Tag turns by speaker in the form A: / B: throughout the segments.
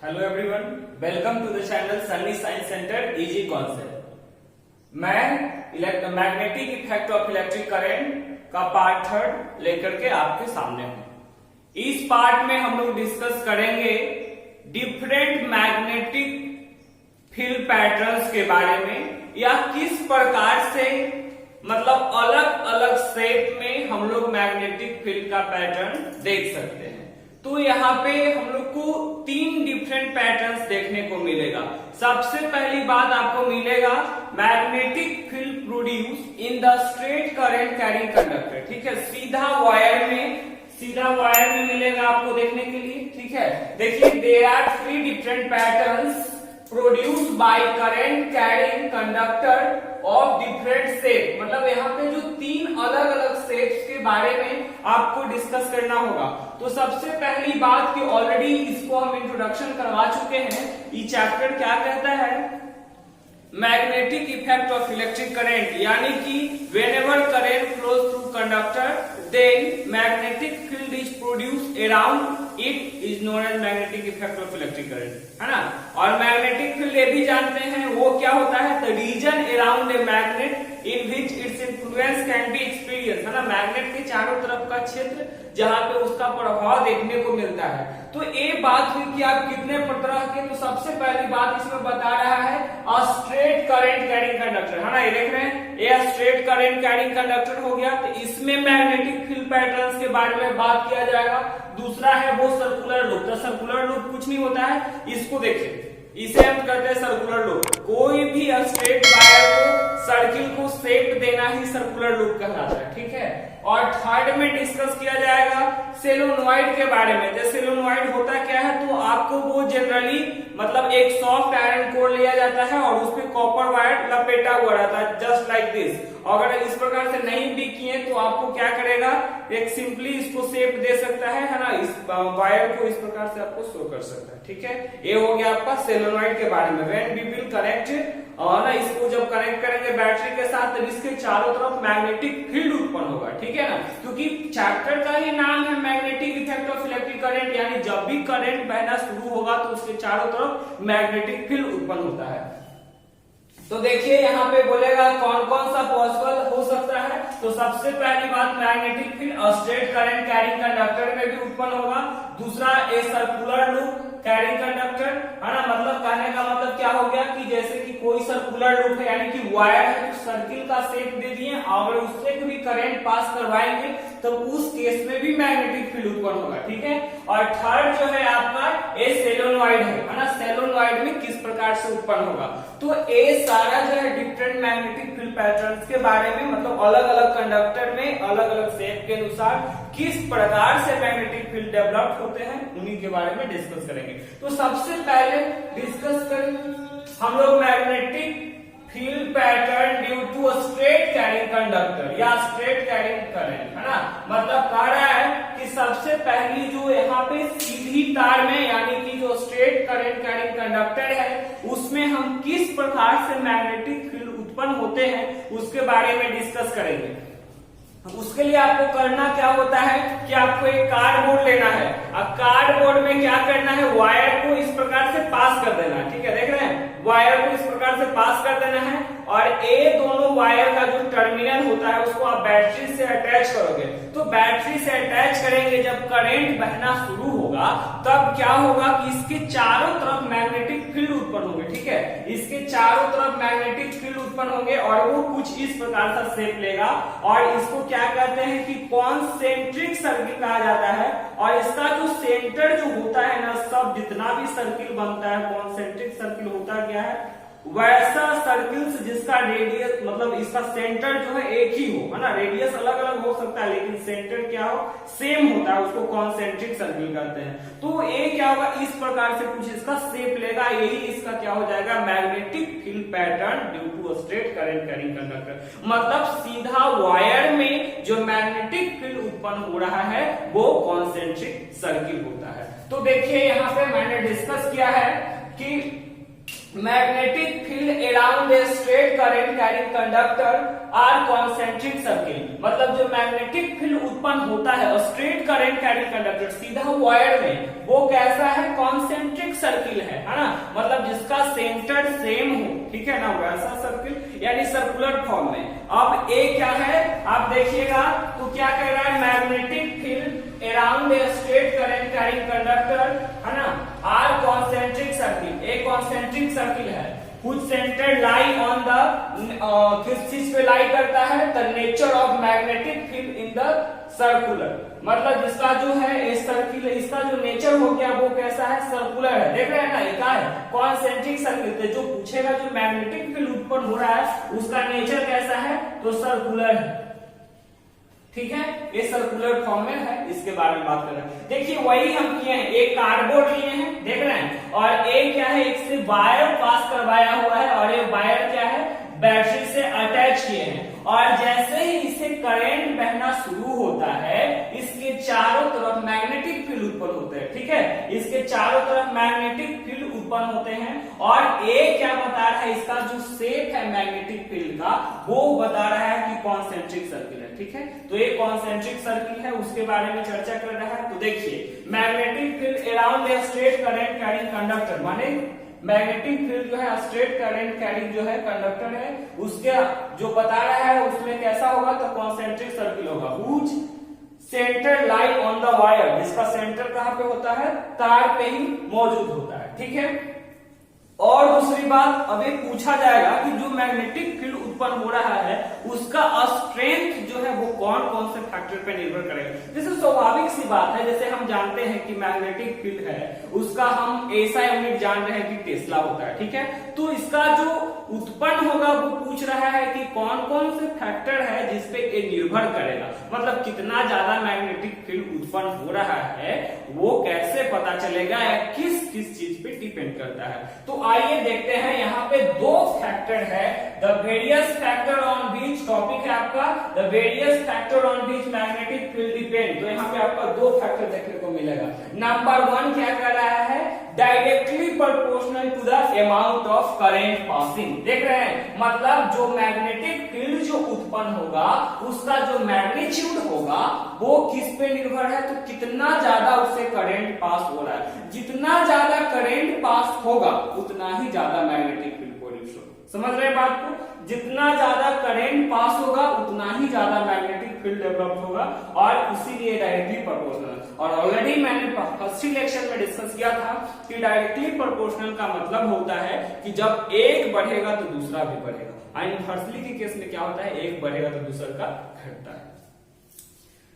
A: Hello everyone, welcome to the channel Sunny science centre easy concept. मैं magnetic effect of electric current का part 3 लेकर के आपके सामने हूं। इस पार्ट में हम लोग डिस्कस करेंगे डिफरेंट मैग्नेटिक फील्ड पैटर्न्स के बारे में, या किस प्रकार से मतलब अलग अलग शेप में हम लोग मैग्नेटिक फील्ड का पैटर्न देख सकते हैं। तो यहाँ पे हम लोग को 3 डिफरेंट पैटर्न्स देखने को मिलेगा। सबसे पहली बात आपको मिलेगा magnetic field produce in the straight current carrying conductor. ठीक है, सीधा वायर में मिलेगा आपको देखने के लिए। ठीक है, देखिए there are 3 different patterns produce by current carrying conductor of different shape. मतलब यहाँ पे जो 3 अलग अलग शेप्स के बारे में आपको डिस्कस करना होगा। तो सबसे पहली बात कि ऑलरेडी इसको हम इंट्रोडक्शन करवा चुके हैं। ये चैप्टर क्या कहता है? Magnetic effect of electric current, यानी कि whenever current flows through conductor then magnetic field is produced around it is known as magnetic effect of electric current, है ना। और मैग्नेटिक फील्ड ये भी जानते हैं वो क्या होता है? The region around a magnet in which its influence can be experience, है ना। मैग्नेट के चारों तरफ का क्षेत्र जहां पे उसका प्रभाव देखने को मिलता है। तो ये बात हुई कि आप कितने तरह के, तो सबसे पहली बात इसमें बता रहा है स्ट्रेट करंट कैरिंग कंडक्टर, है ना। ये देख रहे हैं, ये स्ट्रेट करंट कैरिंग कंडक्टर हो गया। तो इसमें मैग्नेटिक फील्ड पैटर्न्स के बारे में बात किया जाएगा। दूसरा है वो सर्कुलर लूप। तो सर्कुलर लूप कुछ नहीं होता है, इसको देखिए, इसे हम कहते हैं सर्कुलर लूप। कोई भी स्ट्रेट वायर को सर्किल को शेप देना ही सर्कुलर लूप कहलाता है। ठीक है, और थर्ड में डिस्कस किया जाएगा सोलेनॉइड के बारे में। जैसे सोलेनॉइड होता क्या है, तो आपको वो जनरली मतलब एक सॉफ्ट आयरन कोर लिया जाता है और उसपे कॉपर वायर लपेटा हुआ रहता है, जस्ट लाइक दिस। अगर इस प्रकार से नहीं भी किए तो आपको क्या करेगा, एक सिंपली इसको शेप दे सकता है ना। इस वायर को इस प्रकार से आपको शो कर सकता है। ठीक है, ये हो गया आपका सोलेनॉइड के बारे में। व्हेन वी विल कनेक्ट और ना इसको जब कनेक्ट करेंगे बैटरी के साथ, तो इसके चारों तरफ मैग्नेटिक फील्ड उत्पन्न होगा। ठीक है ना, क्योंकि चैप्टर का ही नाम है magnetic effect of electric current, यानी जब भी करंट बहना शुरू होगा तो उसके चारों तरफ मैग्नेटिक फील्ड उत्पन्न होता है। तो देखिए यहाँ पे बोलेगा कौन कौन सा पॉसिबल हो सकता है। तो सबसे पहली बात, magnetic field straight current carrying conductor में भी उत्पन्न होगा। दूसरा a circular loop carrying conductor, है ना। मतलब कहने का मतलब क्या हो गया कि जैसे कि कोई सर्कुलर लूप है, यानी कि वायर है, तो सर्किल का शेप दे दिए, अगर उससे भी करंट पास करवाएंगे तो उस केस में भी मैग्नेटिक फील्ड उत्पन्न होगा। ठीक है, और थर्ड जो है आपका ए सोलेनॉइड है ना। सोलेनॉइड में किस प्रकार से उत्पन्न होगा। तो ये सारा जो है डिफरेंट मैग्नेटिक फील्ड पैटर्न्स के बारे में, मतलब अलग अलग कंडक्टर में अलग अलग शेप के अनुसार किस प्रकार से मैग्नेटिक फील्ड डेवलप होते हैं, उन्हीं के बारे में डिस्कस करेंगे। तो सबसे पहले डिस्कस करेंगे हम लोग magnetic field pattern due to straight carrying conductor या स्ट्रेट कैरिंग करंट, है ना। मतलब कह रहा है कि सबसे पहली जो यहाँ पे सीधी तार में, यानी कि जो स्ट्रेट करंट कैरिंग कंडक्टर है, उसमें हम किस प्रकार से मैग्नेटिक फील्ड उत्पन्न होते हैं उसके बारे में डिस्कस करेंगे। उसके लिए आपको करना क्या होता है कि आपको एक कार्डबोर्ड लेना है। अब कार्डबोर्ड में क्या करना है, वायर को इस प्रकार से पास कर देना है। ठीक है, देख रहे हैं, वायर को इस प्रकार से पास कर देना है, और ये दोनों वायर का जो टर्मिनल होता है उसको आप बैटरी से अटैच करोगे। तो बैटरी से अटैच करेंगे, जब करंट बहना शुरू होगा तब क्या होगा कि इसके चारों तरफ मैग्नेटिक फील्ड उत्पन्न होंगे। ठीक है, इसके चारों तरफ मैग्नेटिक फील्ड उत्पन्न होंगे और वो कुछ इस प्रकार का शेप लेगा, और इसको क्या कहते हैं कि कॉन्सेंट्रिक सर्किल कहा जाता है। और इसका जो सेंटर जो होता है ना, सब जितना भी सर्किल बनता है, कॉन्सेंट्रिक सर्किल होता क्या है, वैसा सर्किल्स जिसका रेडियस, मतलब इसका सेंटर जो है एक ही हो, है ना। रेडियस अलग अलग हो सकता है लेकिन सेंटर क्या हो, सेम होता है, उसको कॉन्सेंट्रिक सर्किल कहते हैं। तो ये क्या होगा, इस प्रकार से कुछ इसका शेप लेगा, यही इसका क्या हो जाएगा, magnetic field pattern due to straight current carrying conductor. मतलब सीधा वायर में जो मैग्नेटिक फील्ड उत्पन्न हो रहा है वो कॉन्सेंट्रिक सर्किल होता है। तो देखिए यहाँ पे मैंने डिस्कस किया है कि magnetic field around a straight current carrying conductor are concentric circle. मतलब जो मैग्नेटिक फील्ड उत्पन्न होता है स्ट्रेट करंट कैरिंग कंडक्टर सीधा वायर में, वो कैसा है, कॉन्सेंट्रिक सर्किल है ना, मतलब जिसका सेंटर सेम हो, ठीक है ना, वैसा सर्किल यानी सर्कुलर फॉर्म में। अब ए क्या है आप देखिएगा तो क्या कह रहा है, magnetic field around a straight current carrying conductor है ना are concentric circle, a concentric circle है which center lie on the किस चीज पे लाई करता है, the nature of magnetic field in the circular। मतलब जिसका जो है इस सर्किल, इसका जो नेचर हो गया वो कैसा है, सर्कुलर है। देख रहे हैं ना, ये क्या है, कॉन्सेंट्रिक सर्किल। जो पूछेगा जो मैग्नेटिक फील्ड उत्पन्न हो रहा है उसका नेचर कैसा है, तो सर्कुलर है, ठीक है, ये सर्कुलर फॉर्म में है, इसके बारे में बात कर रहे हैं। देखिए वही हम किए हैं, एक कार्डबोर्ड लिए हैं, देख रहे हैं, और एक क्या है, एक से वायर पास करवाया हुआ है, और ये वायर क्या है, बैटरी से अटैच किए हैं, और जैसे ही इसे करंट बहना शुरू होता है इसके चारों तरफ मैग्नेटिक फील्ड उत्पन्न होते हैं, ठीक है, इसके चारों तरफ मैग्नेटिक फील्ड उत्पन्न होते हैं। और ए क्या बता रहा है, इसका जो शेप है मैग्नेटिक फील्ड का वो बता रहा है कि कॉन्सेंट्रिक सर्किल है, ठीक है, तो ये कॉन्सेंट्रिक सर्किल है, उसके बारे में चर्चा कर रहा है। तो देखिए magnetic field around a straight current carrying conductor, माने मैग्नेटिक फील्ड जो है स्ट्रेट करंट कैरिंग जो है कंडक्टर है, उसके जो बता रहा है उसमें कैसा होगा, तो कॉन्सेंट्रिक सर्किल होगा। Which centre lie on the wire, जिसका सेंटर कहां पे होता है, तार पे ही मौजूद होता है, ठीक है। और दूसरी बात अभी पूछा जाएगा कि जो मैग्नेटिक फील्ड उत्पन्न हो रहा है उसका स्ट्रेंथ जो है वो कौन कौन से फैक्टर पे निर्भर करेगा। जैसे स्वाभाविक सी बात है, जैसे हम जानते हैं कि मैग्नेटिक फील्ड है उसका हम ऐसा यूनिट जान रहे हैं कि टेस्ला होता है, ठीक है, तो इसका जो उत्पन्न होगा वो पूछ रहा है कि कौन कौन से फैक्टर है जिसपे ये निर्भर करेगा, मतलब कितना ज्यादा मैग्नेटिक फील्ड उत्पन्न हो रहा है वो कैसे पता चलेगा या किस किस चीज पे डिपेंड करता है। तो आइए देखते हैं, यहाँ पे दो फैक्टर है, the various factor on which, topic है आपका the various factor on which magnetic field depend. तो यहाँ पे आपका दो फैक्टर देखने को मिलेगा। नंबर वन क्या कर रहा है, directly proportional to the amount of current passing. देख रहे हैं, मतलब जो मैग्नेटिक फील्ड जो उत्पन्न होगा उसका जो मैग्नीट्यूड होगा वो किस पे निर्भर है, तो कितना ज्यादा उससे करंट पास हो रहा है। जितना ज्यादा करंट पास होगा उतना ही ज्यादा मैग्नेटिक फील्ड प्रोड्यूस होगा। समझ रहे हैं बात को, जितना ज्यादा करंट पास होगा उतना ही ज्यादा मैग्नेटिक फील्ड डेवलप होगा, और इसीलिए डायरेक्टली प्रोपोर्शनल। और ऑलरेडी मैंने फर्स्ट लेक्चर में डिस्कस किया था कि डायरेक्टली प्रोपोर्शनल का मतलब होता है कि जब एक बढ़ेगा तो दूसरा भी बढ़ेगा, और इनवर्सली के केस में क्या होता है, एक बढ़ेगा तो दूसरा का घटता है।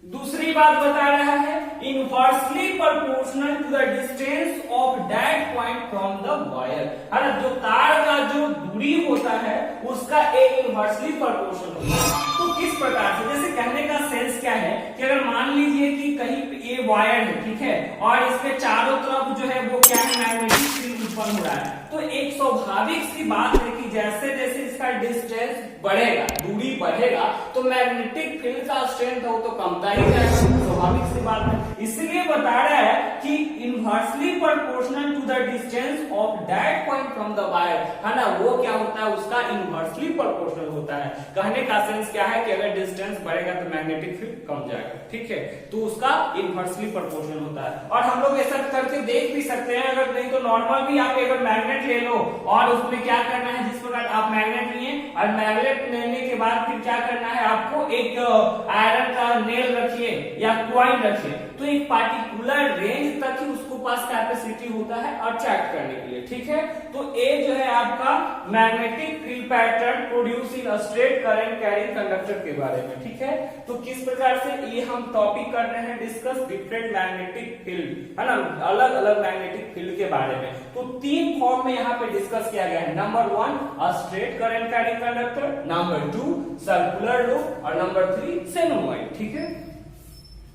A: दूसरी बात बता रहा है, inversely proportional to the distance of that point from the wire, है ना, जो तार का जो दूरी होता है उसका एक इनवर्सली प्रोपोर्शनल होता है। तो किस प्रकार से, जैसे कहने का सेंस क्या है कि अगर मान लीजिए कि कहीं ये वायर है, ठीक है, और इसके चारों तरफ जो है वो क्या है, मैग्नेटिक फील्ड उत्पन्न हो रहा है, तो एक स्वाभाविक सी बात है कि जैसे जैसे इसका डिस्टेंस बढ़ेगा, दूरी बढ़ेगा, तो मैग्नेटिक फील्ड का स्ट्रेंथ हो तो कमता ही जाएगा, स्वाभाविक सी बात है। इसलिए बता रहा है कि inversely proportional to the distance of that point from the wire, है ना, वो क्या होता है, उसका इनवर्सली प्रोपोर्शनल होता है। कहने का सेंस क्या है कि अगर डिस्टेंस बढ़ेगा तो मैग्नेटिक फील्ड कम जाएगा, ठीक है, तो उसका इनवर्सली प्रोपोर्शनल होता है। और हम लोग ऐसा करके देख भी सकते हैं, अगर नहीं तो नॉर्मल भी आप अगर मैग्नेट ले लो और उसमें क्या करना है, जिस प्रकार आप मैग्नेट लिए और मैग्नेट लेने के बाद फिर क्या करना है, आपको एक आयरन का नेल रखिए या कॉइन रखिए, तो एक पार्टिकुलर रेंज तक ही उसको पास कैपेसिटी होता है अट्रैक्ट करने के लिए, ठीक है। तो ए जो है आपका magnetic field pattern produce in straight current carrying conductor के बारे में, ठीक है। तो किस प्रकार से ये हम टॉपिक कर रहे हैं डिस्कस, डिफरेंट मैग्नेटिक फील्ड, है ना, अलग अलग मैग्नेटिक फील्ड के बारे में। तो तीन फॉर्म में यहाँ पे डिस्कस किया गया है। Number one straight current carrying conductor, number two circular loop, और नंबर थ्री सोलेनॉइड, ठीक है।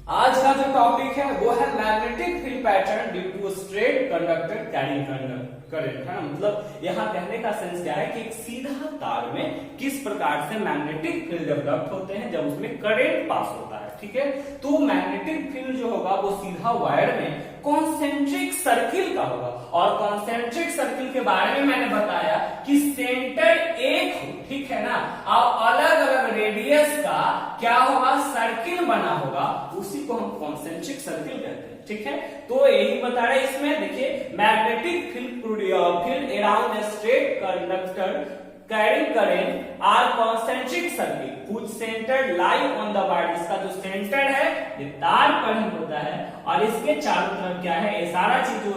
A: आज का जो टॉपिक है वो है magnetic field pattern due to straight conductor carrying current, है ना। मतलब यहाँ कहने का सेंस क्या है कि एक सीधा तार में किस प्रकार से मैग्नेटिक फील्ड डेवलप होते हैं जब उसमें करंट पास होता है, ठीक है। तो मैग्नेटिक फील्ड जो होगा वो सीधा वायर में कॉन्सेंट्रिक सर्किल का होगा, और कॉन्सेंट्रिक सर्किल के बारे में मैंने बताया कि सेंटर एक हो, ठीक है ना, और अलग अलग रेडियस का क्या होगा, सर्किल बना होगा, उसी को हम कॉन्सेंट्रिक सर्किल कहते हैं, ठीक है। तो यही बता रहे इसमें, देखिए magnetic field around a straight conductor carrying current are concentric circle which centre lie on the wire. इसका जो सेंटर है ये तार पर ही होता है, और इसके चारों तरफ क्या है, ये सारा चीज जो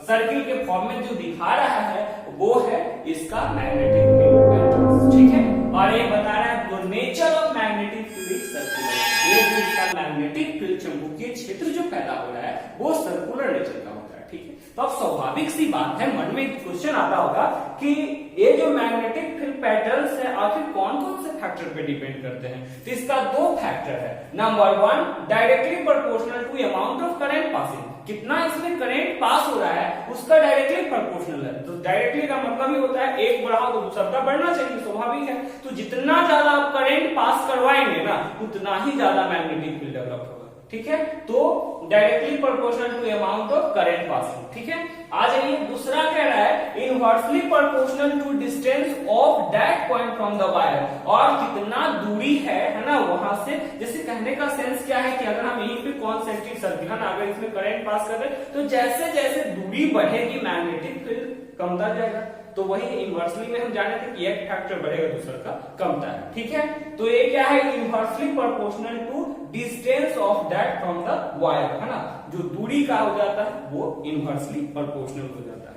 A: सर्किल के फॉर्म में जो दिखा रहा है वो है इसका मैग्नेटिक फील्ड पैटर्न, ठीक है। और ये बता रहा है the nature of magnetic field circular, ये जो इसका मैग्नेटिक फील्ड चुंबकीय क्षेत्र जो पैदा हो रहा है वो सर्कुलर नेचर का होता है, ठीक है। तो अब स्वाभाविक सी बात है, मन में क्वेश्चन आता होगा कि ये जो मैग्नेटिक फील्ड पैटर्न्स है आखिर कौन कौन से फैक्टर पे डिपेंड करते हैं। तो इसका दो फैक्टर है। Number one, directly proportional to amount of current passing, कितना इसमें करंट पास हो रहा है उसका डायरेक्टली प्रोपोर्शनल है। तो डायरेक्टली का मतलब ही होता है एक बढ़ाओ तो दूसरा का बढ़ना चाहिए, स्वाभाविक है। तो जितना ज्यादा आप करंट पास करवाएंगे ना उतना ही ज्यादा मैग्नेटिक फील्ड डेवलप होगा, ठीक है। तो directly proportional to amount of current passing, ठीक है। आ जाइए दूसरा कह रहा है inversely proportional to distance of that point from the wire, और कितना दूरी है ना वहां से। जैसे कहने का सेंस क्या है कि अगर हम यहीं पे कॉन्सेंट्रिक सर्किल है ना, अगर इसमें करंट पास कर रहे तो जैसे जैसे दूरी बढ़ेगी मैग्नेटिक फील्ड कमता जाएगा। तो वही इनवर्सली में हम जाने थे कि एक फैक्टर बढ़ेगा दूसरा का कमता है, ठीक है। तो ये क्या है, inversely proportional to distance of that from the wire, है ना। जो दूरी का हो जाता है वो इनवर्सली प्रोपोर्शनल हो जाता है।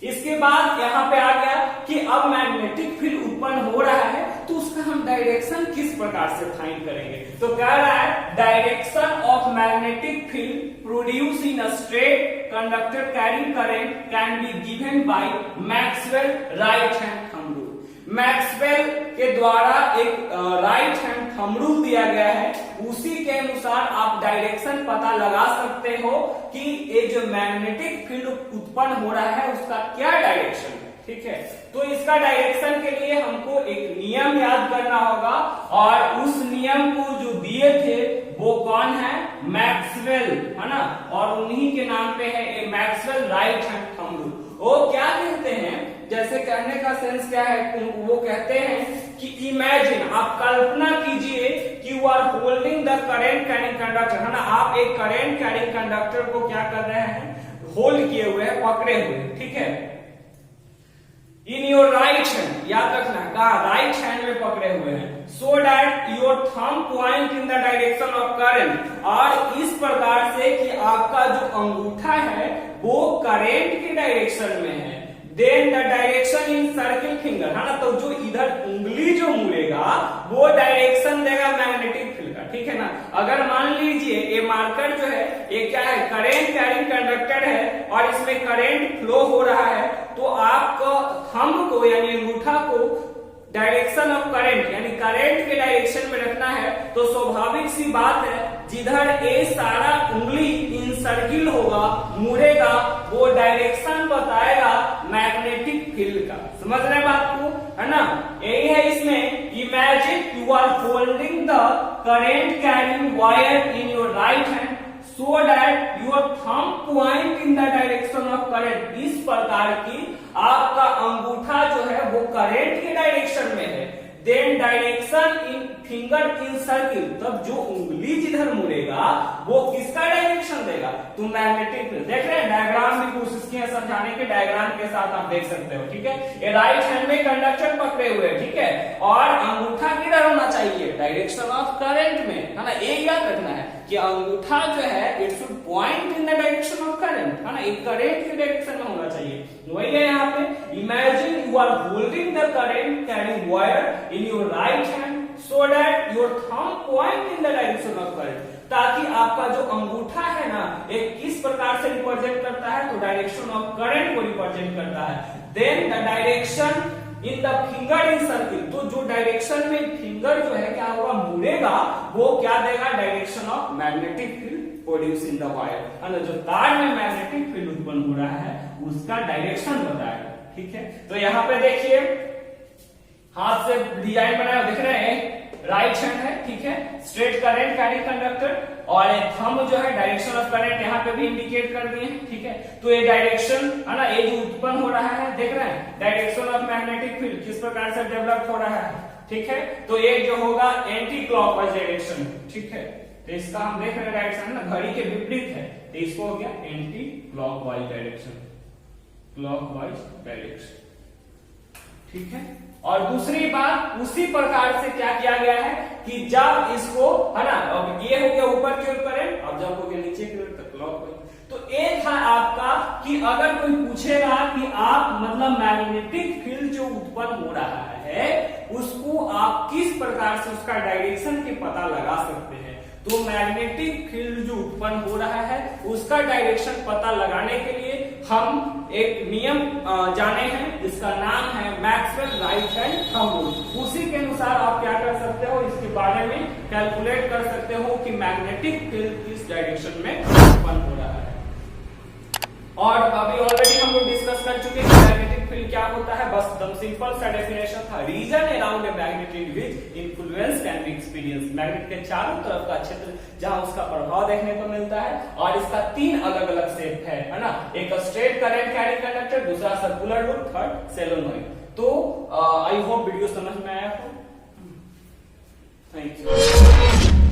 A: इसके बाद यहाँ पे आ गया कि अब मैग्नेटिक फील्ड उत्पन्न हो रहा है तो उसका हम डायरेक्शन किस प्रकार से फाइंड करेंगे। तो कह रहा है direction of magnetic field produce in a straight conductor carrying current can be given by Maxwell right hand thumb rule. Maxwell के द्वारा एक राइट हैंड थंब रूल दिया गया है, उसी के अनुसार आप डायरेक्शन पता लगा सकते हो कि ये जो मैग्नेटिक फील्ड उत्पन्न हो रहा है उसका क्या डायरेक्शन है, ठीक है। तो इसका डायरेक्शन के लिए हमको एक नियम याद करना होगा, और उस नियम को जो दिए थे वो कौन है, मैक्सवेल, है ना। और उन्हीं के नाम पे है ये Maxwell right hand thumb rule. वो क्या कहते हैं, जैसे कहने का सेंस क्या है, वो कहते हैं कि इमेजिन, आप कल्पना कीजिए कि you are holding the current carrying conductor, है ना। आप एक करंट कैरिंग कंडक्टर को क्या कर रहे हैं, होल्ड किए हुए हैं, पकड़े हुए, ठीक है। इन योर राइट हैंड, याद रखना कहा राइट हैंड में पकड़े हुए हैं, so that your thumb point in the direction of current, और इस प्रकार से कि आपका जो अंगूठा है वो करंट के डायरेक्शन में है। Then the direction in circle finger, है ना। तो जो इधर उंगली जो मुड़ेगा वो डायरेक्शन देगा मैग्नेटिक फील्ड का, ठीक है ना। अगर मान लीजिए ये मार्कर जो है ये क्या है, करंट कैरिंग कंडक्टर है और इसमें करंट फ्लो हो रहा है, तो आपको थंब को यानी अंगूठा को डायरेक्शन ऑफ करंट यानी करंट के डायरेक्शन में रखना है। तो स्वाभाविक सी बात है जिधर ये सारा उंगली इन सर्किल होगा, मुड़ेगा, वो डायरेक्शन बताएगा मैग्नेटिक फील्ड का। समझ रहे बात को, है ना। यही है इसमें, imagine you are holding the current carrying wire in your right hand so that your thumb point in the direction of current। इस प्रकार की आपका अंगूठा जो है वो करंट के डायरेक्शन में है। Then direction in finger in circle, तब जो उंगली जिधर मुड़ेगा वो किसका डायरेक्शन देगा, तो मैग्नेटिक फील्ड। देख रहे हैं, डायग्राम भी कोशिश किया समझाने के, डायग्राम के साथ आप देख सकते हो, ठीक है। ये राइट हैंड में कंडक्टर पकड़े हुए, ठीक है, और अंगूठा किधर होना चाहिए, डायरेक्शन ऑफ करंट में, है ना। ये याद रखना है कि अंगूठा जो है it should point in the direction of current, है ना। एक करंट के डायरेक्शन में होना चाहिए। वही है यहाँ पे, imagine you are holding the current carrying wire in your right hand so that your thumb point in the direction of current, ताकि आपका जो अंगूठा है ना एक किस प्रकार से रिप्रेजेंट करता है, तो डायरेक्शन ऑफ करंट को रिप्रेजेंट करता है। Then the direction in the finger in circle, तो जो डायरेक्शन में फिंगर जो है क्या होगा, घूमेगा वो क्या देगा, direction of magnetic field produce in the wire, जो तार में मैग्नेटिक फील्ड उत्पन्न हो रहा है उसका डायरेक्शन बताएगा। ठीक है, तो यहाँ पे देखिए हाथ से डिजाइन बनाया दिख रहे हैं, राइट हैंड है, ठीक है, स्ट्रेट करंट कैरी कंडक्टर, और थंब जो है डायरेक्शन ऑफ करंट यहाँ पे भी इंडिकेट कर दिए, ठीक है। तो ये डायरेक्शन है ना, ये जो उत्पन्न हो रहा है देख रहे हैं, डायरेक्शन ऑफ मैग्नेटिक फील्ड किस प्रकार से डेवलप हो रहा है, ठीक है। तो ये जो होगा एंटी क्लॉकवाइज डायरेक्शन, ठीक है, तो इसका हम देख रहे हैं डायरेक्शन ना घड़ी के विपरीत है, तो इसको हो गया anti clockwise direction, clockwise direction, ठीक है। और दूसरी बात उसी प्रकार से क्या किया गया है कि जब इसको है ना, अब ये हो गया ऊपर की ओर करंट, अब जब हो गया नीचे की ओर तक क्लॉकवाइज। तो एक था आपका कि अगर कोई पूछेगा कि आप मतलब मैग्नेटिक फील्ड जो उत्पन्न हो रहा है उसको आप किस प्रकार से उसका डायरेक्शन के पता लगा सकते हैं, तो मैग्नेटिक फील्ड जो उत्पन्न हो रहा है उसका डायरेक्शन पता लगाने के लिए हम एक नियम जाने हैं जिसका नाम है Maxwell right hand thumb rule. उसी के अनुसार आप क्या कर सकते हो, इसके बारे में कैलकुलेट कर सकते हो कि मैग्नेटिक फील्ड किस डायरेक्शन में उत्पन्न हो रहा है। और अभी ऑलरेडी हम लोग डिस्कस कर चुके हैं मैग्नेटिक फील्ड क्या होता है, बस एकदम सिंपल सा डेफिनेशन था, region around a magnet in which influence can be experience, magnet के चारों तरफ का क्षेत्र जहां उसका प्रभाव देखने को मिलता है। और इसका 3 अलग अलग शेप है ना, एक स्ट्रेट करंट कैरी कंडक्टर, दूसरा सर्कुलर लूप, थर्ड सोलेनॉइड। तो आई होप वीडियो समझ में आया हो। Thank you.